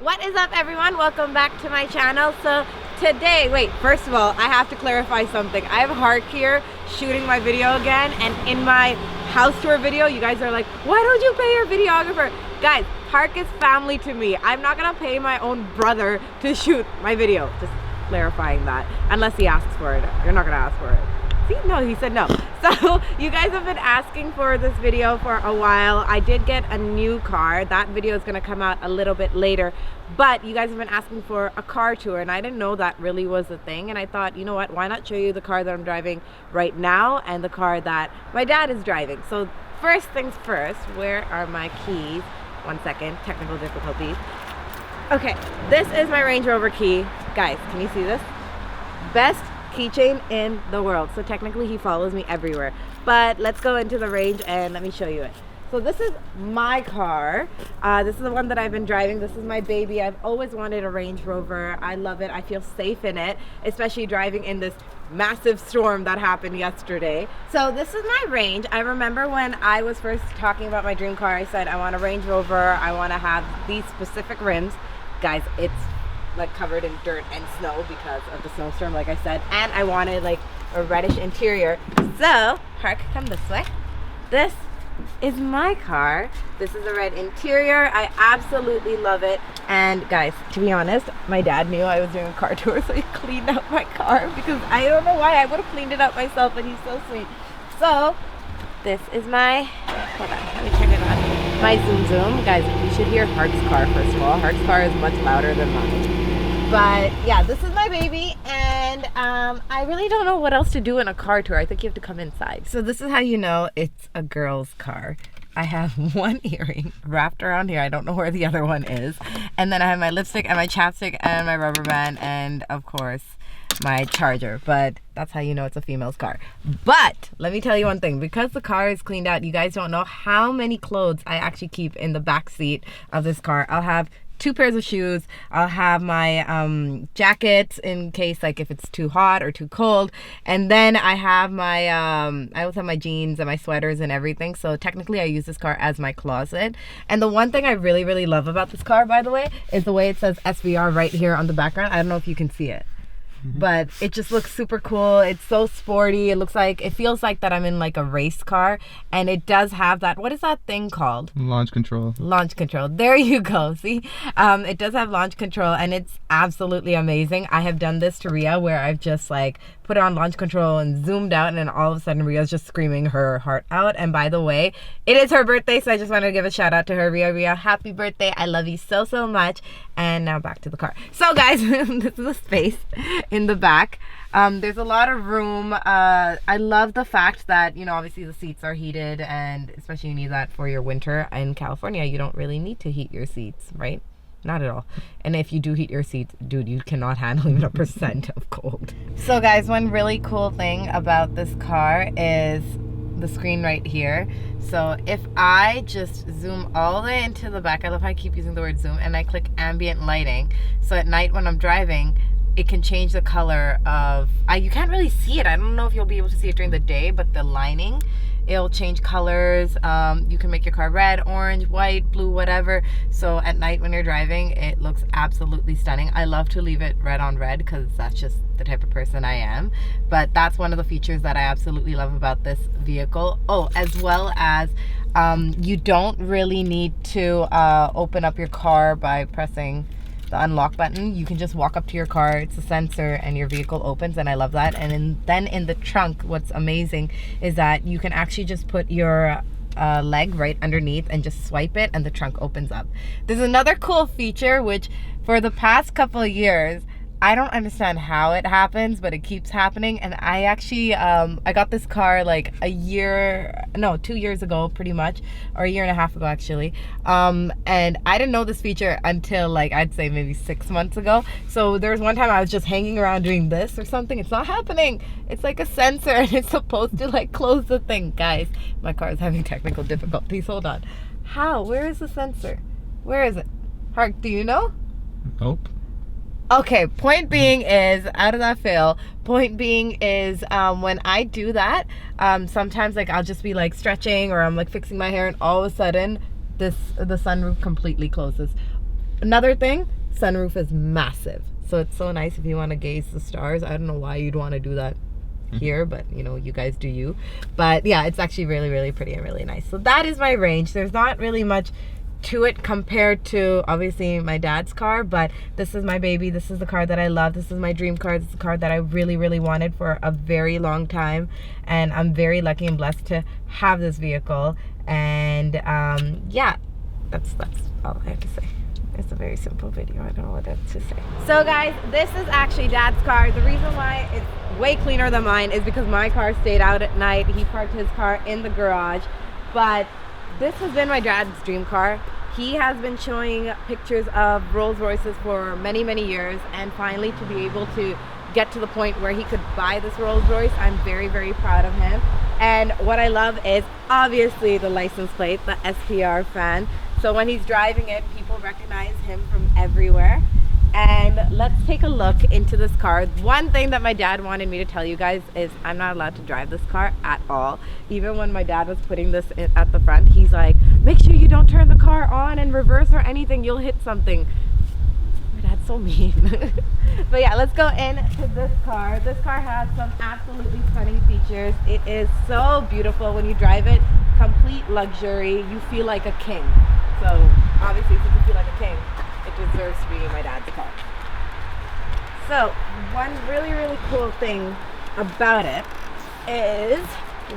What is up, everyone? Welcome back to my channel. So today, first of all, I have to clarify something. I have Hark here shooting my video again, and in my house tour video, you guys are like, why don't you pay your videographer? Guys, Hark is family to me. I'm not gonna pay my own brother to shoot my video. Just clarifying that, unless he asks for it. You're not gonna ask for it. See, no, he said no. So you guys have been asking for this video for a while. I did get a new car. That video is gonna come out a little bit later, but you guys have been asking for a car tour, and I didn't know that really was a thing. And I thought, you know what, why not show you the car that I'm driving right now and the car that my dad is driving. So first things first, where are my keys? 1 second, technical difficulties. Okay, this is my Range Rover Key. Guys, can you see this? Best keychain in the world. So technically he follows me everywhere, but let's go into the range and let me show you it. So this is my car. This is the one that I've been driving. This is my baby. I've always wanted a Range Rover. I love it. I feel safe in it, especially driving in this massive storm that happened yesterday. So this is my Range. I remember when I was first talking about my dream car, I said I want a Range Rover. I want to have these specific rims. Guys, it's like covered in dirt and snow because of the snowstorm, like I said, and I wanted like a reddish interior. So Hark, come this way. This is my car. This is a red interior. I absolutely love it. And guys, to be honest, my dad knew I was doing a car tour, so he cleaned out my car because I don't know why. I would have cleaned it up myself, but he's so sweet. So this is my, hold on, let me turn it on, my zoom. Guys, you should hear Hark's car first of all. Hark's car is much louder than mine. But yeah, this is my baby, and I really don't know what else to do in a car tour. I think you have to come inside. So this is how you know it's a girl's car. I have one earring wrapped around here. I don't know where the other one is. And then I have my lipstick and my chapstick and my rubber band and of course my charger. But that's how you know it's a female's car. But let me tell you one thing, because the car is cleaned out, you guys don't know how many clothes I actually keep in the back seat of this car. I'll have 2 pairs of shoes. I'll have my jackets in case like if it's too hot or too cold, and then I have my I also have my jeans and my sweaters and everything. So technically I use this car as my closet. And the one thing I really love about this car, by the way, is the way it says SVR right here on the background. I don't know if you can see it, but it just looks super cool. It's so sporty. It feels like that I'm in like a race car, and it does have that, what is that thing called? Launch control. Launch control. There you go. See, it does have launch control, and it's absolutely amazing. I have done this to Ria where I've just like put it on launch control and zoomed out, and then all of a sudden Ria's just screaming her heart out. And by the way, it is her birthday, so I just wanted to give a shout out to her. Ria, happy birthday. I love you so much. And now back to the car. So guys, this is the space in the back. There's a lot of room. I love the fact that, you know, obviously the seats are heated, and especially you need that for your winter. In California, you don't really need to heat your seats, right? Not at all. And if you do heat your seats, dude, you cannot handle even 1% of cold. So guys, one really cool thing about this car is the screen right here. So if I just zoom all the way into the back, I love how I keep using the word zoom, and I click ambient lighting, so at night when I'm driving, it can change the color of, you can't really see it. I don't know if you'll be able to see it during the day, but the lining, it'll change colors. You can make your car red, orange, white, blue, whatever. So at night when you're driving, it looks absolutely stunning. I love to leave it red on red because that's just the type of person I am. But that's one of the features that I absolutely love about this vehicle. Oh, as well as you don't really need to open up your car by pressing the unlock button. You can just walk up to your car, it's a sensor, and your vehicle opens, and I love that. And then in the trunk, what's amazing is that you can actually just put your leg right underneath and just swipe it, and the trunk opens up. There's another cool feature which for the past couple of years, I don't understand how it happens, but it keeps happening. And I actually I got this car like 2 years ago pretty much, or 1.5 years ago actually, and I didn't know this feature until like I'd say maybe 6 months ago. So there was one time I was just hanging around doing this or something. It's not happening. It's like a sensor, and it's supposed to like close the thing. Guys, my car is having technical difficulties. Hold on. How? Where is the sensor? Where is it? Hark, do you know? Nope. Okay, point being is, out of that fail, point being is when I do that, sometimes like I'll just be like stretching or I'm like fixing my hair, and all of a sudden the sunroof completely closes. Another thing, sunroof is massive. So it's so nice if you want to gaze the stars. I don't know why you'd want to do that here, but you know, you guys do you. But yeah, it's actually really, really pretty and really nice. So that is my range. There's not really much to it compared to obviously my dad's car, but this is my baby. This is the car that I love. This is my dream car. This is the car that I really, really wanted for a very long time, and I'm very lucky and blessed to have this vehicle. And yeah, that's all I have to say. It's a very simple video. I don't know what else to say. So guys, this is actually Dad's car. The reason why it's way cleaner than mine is because my car stayed out at night. He parked his car in the garage. But this has been my dad's dream car. He has been showing pictures of Rolls Royces for many, many years, and finally to be able to get to the point where he could buy this Rolls Royce, I'm very, very proud of him. And what I love is obviously the license plate, the SVR fan. So when he's driving it, people recognize him from everywhere. And let's take a look into this car. One thing that my dad wanted me to tell you guys is I'm not allowed to drive this car at all. Even when my dad was putting this in at the front, he's like, make sure you don't turn the car on and reverse or anything, you'll hit something. My dad's so mean. But yeah, let's go into this car. This car has some absolutely stunning features. It is so beautiful when you drive it. Complete luxury. You feel like a king. So obviously, since you feel like a king, it deserves to be my dad's car. So one really, really cool thing about it is,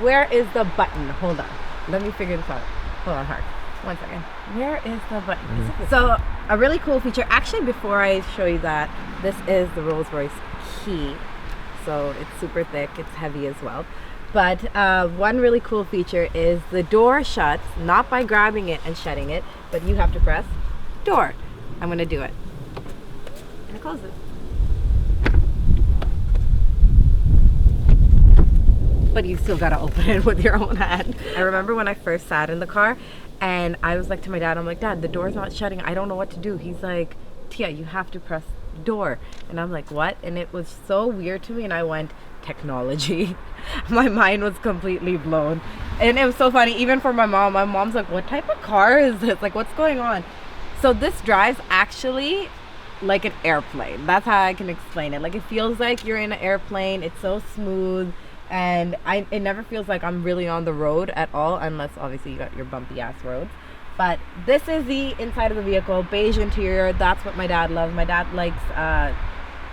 where is the button? Hold on, let me figure this out. Hold on, Hart. 1 second. Where is the button? So a really cool feature, actually before I show you that, this is the Rolls Royce Key. So it's super thick, it's heavy as well. But one really cool feature is the door shuts, not by grabbing it and shutting it, but you have to press door. I'm gonna do it. And it closes. But you still gotta open it with your own hand. I remember when I first sat in the car and I was like to my dad, I'm like, Dad, the door's not shutting. I don't know what to do. He's like, Tia, you have to press door. And I'm like, what? And it was so weird to me, and I went, technology. My mind was completely blown. And it was so funny, even for my mom. My mom's like, what type of car is this? Like, what's going on? So this drives actually like an airplane. That's how I can explain it. Like, it feels like you're in an airplane. It's so smooth, and it never feels like I'm really on the road at all, unless obviously you got your bumpy ass roads. But this is the inside of the vehicle. Beige interior. That's what my dad loves. My dad likes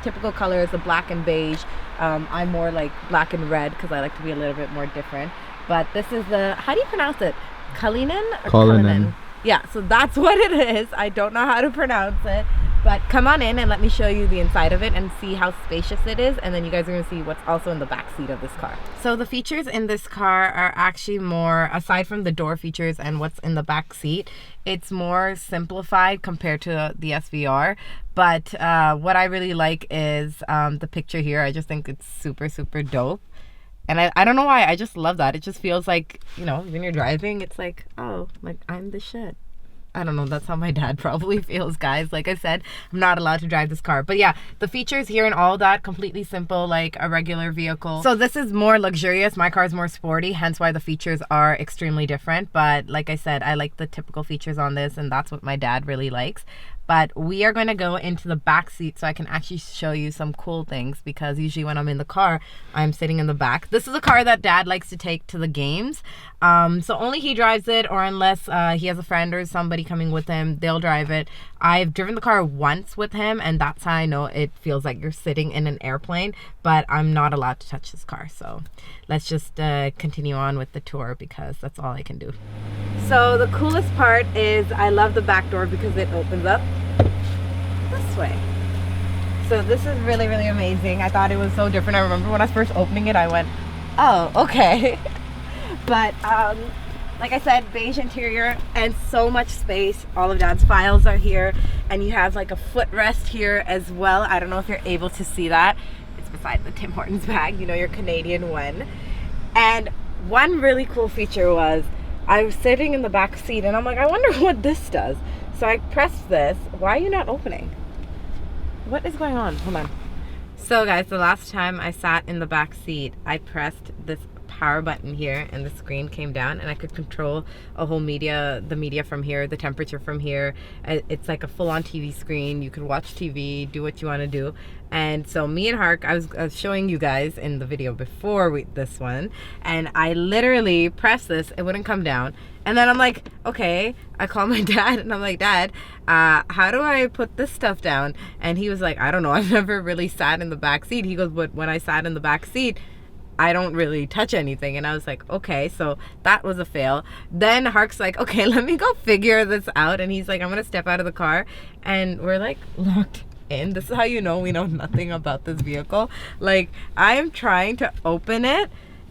typical colors, the black and beige. I'm more like black and red because I like to be a little bit more different. But this is the, how do you pronounce it? Cullinan or Cullinan? Yeah, so that's what it is. I don't know how to pronounce it. But come on in and let me show you the inside of it and see how spacious it is. And then you guys are going to see what's also in the back seat of this car. So the features in this car are actually more, aside from the door features and what's in the back seat, it's more simplified compared to the SVR. But what I really like is the picture here. I just think it's super, super dope. And I don't know why, I just love that. It just feels like, you know, when you're driving, it's like, oh, like I'm the shit. I don't know, that's how my dad probably feels, guys. Like I said, I'm not allowed to drive this car. But yeah, the features here and all that, completely simple, like a regular vehicle. So this is more luxurious. My car is more sporty, hence why the features are extremely different. But like I said, I like the typical features on this, and that's what my dad really likes. But we are going to go into the back seat so I can actually show you some cool things, because usually when I'm in the car, I'm sitting in the back. This is a car that Dad likes to take to the games. So only he drives it, or unless he has a friend or somebody coming with him, they'll drive it. I've driven the car once with him, and that's how I know it feels like you're sitting in an airplane, but I'm not allowed to touch this car. So let's just continue on with the tour, because that's all I can do. So the coolest part is I love the back door because it opens up this way. So this is really, really amazing. I thought it was so different. I remember when I was first opening it, I went, oh, okay. But like I said, beige interior and so much space. All of Dad's files are here, and you have like a footrest here as well. I don't know if you're able to see that. It's beside the Tim Hortons bag, you know, your Canadian one. And one really cool feature was I was sitting in the back seat, and I'm like, I wonder what this does. So I pressed this. Why are you not opening? What is going on? Hold on. So guys, the last time I sat in the back seat, I pressed this power button here and the screen came down and I could control a whole the media from here, the temperature from here. It's like a full-on TV screen. You could watch TV, do what you want to do. And so me and Hark, I was showing you guys in the video before this one, and I literally pressed this, it wouldn't come down. And then I'm like, okay, I call my dad and I'm like, Dad, how do I put this stuff down? And he was like, I don't know, I've never really sat in the back seat. He goes, but when I sat in the back seat, I don't really touch anything. And I was like, okay, so that was a fail. Then Hark's like, okay, let me go figure this out. And he's like, I'm gonna step out of the car, and we're like locked in. This is how you know we know nothing about this vehicle. Like, I am trying to open it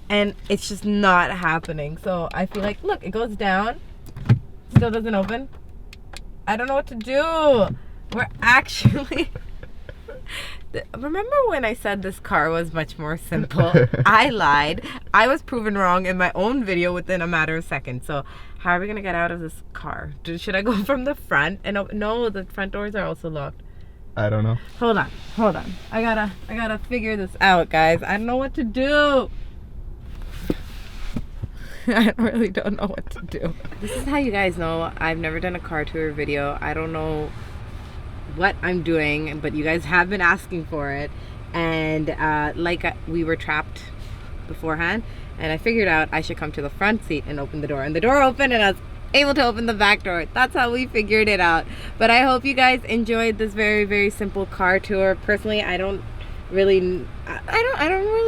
and it's just not happening. So I feel like, look, it goes down, still doesn't open. I don't know what to do. We're actually remember when I said this car was much more simple? I lied. I was proven wrong in my own video within a matter of seconds. So how are we gonna get out of this car? Should I go from the front? And no, the front doors are also locked. I don't know. Hold on. I gotta figure this out, guys. I don't know what to do. I really don't know what to do. This is how you guys know I've never done a car tour video. I don't know what I'm doing, but you guys have been asking for it. And we were trapped beforehand, and I figured out I should come to the front seat and open the door. And the door opened and I was able to open the back door. That's how we figured it out. But I hope you guys enjoyed this very, very simple car tour. Personally, I don't really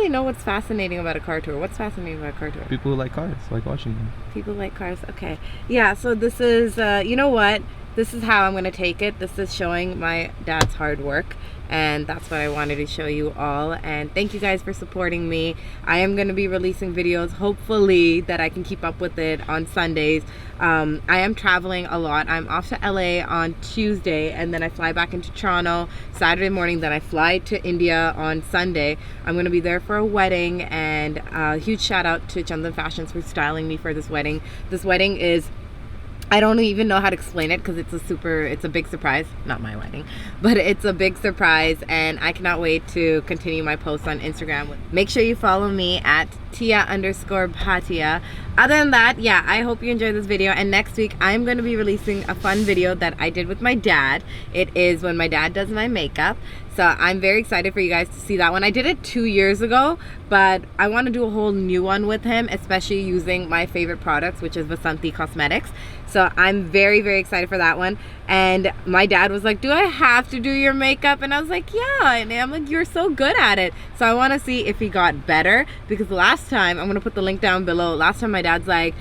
know what's fascinating about a car tour. What's fascinating about a car tour? People who like cars, like watching them. People like cars. Okay. Yeah, so this is you know what? This is how I'm gonna take it. This is showing my dad's hard work, and that's what I wanted to show you all. And thank you guys for supporting me. I am going to be releasing videos, hopefully, that I can keep up with it on Sundays. I am traveling a lot. I'm off to LA on Tuesday, and then I fly back into Toronto Saturday morning. Then I fly to India on Sunday. I'm going to be there for a wedding, and a huge shout out to Chandan Fashions for styling me for this wedding. This wedding is, I don't even know how to explain it because it's a big surprise. Not my wedding, but it's a big surprise, and I cannot wait to continue my posts on Instagram. Make sure you follow me at Tia_Bhatia. Other than that, yeah, I hope you enjoyed this video, and next week I'm going to be releasing a fun video that I did with my dad. It is when my dad does my makeup. So I'm very excited for you guys to see that one. I did it 2 years ago, but I want to do a whole new one with him, especially using my favorite products, which is Vasanthi Cosmetics. So I'm very, very excited for that one. And my dad was like, do I have to do your makeup? And I was like, yeah. And I'm like, you're so good at it. So I want to see if he got better, because last time, I'm going to put the link down below. Last time my dad's like,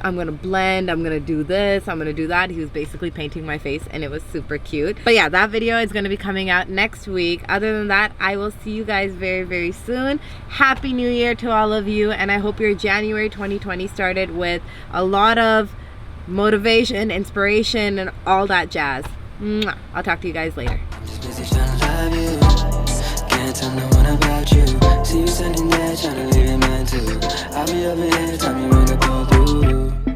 I'm going to blend, I'm going to do this, I'm going to do that. He was basically painting my face, and it was super cute. But yeah, that video is going to be coming out next week. Other than that, I will see you guys very, very soon. Happy New Year to all of you, and I hope your January 2020 started with a lot of motivation, inspiration, and all that jazz. Mwah. I'll talk to you guys later. Can't tell no one about you. See you standing there trying to leave it man too. I'll be over here, tell me when to go through.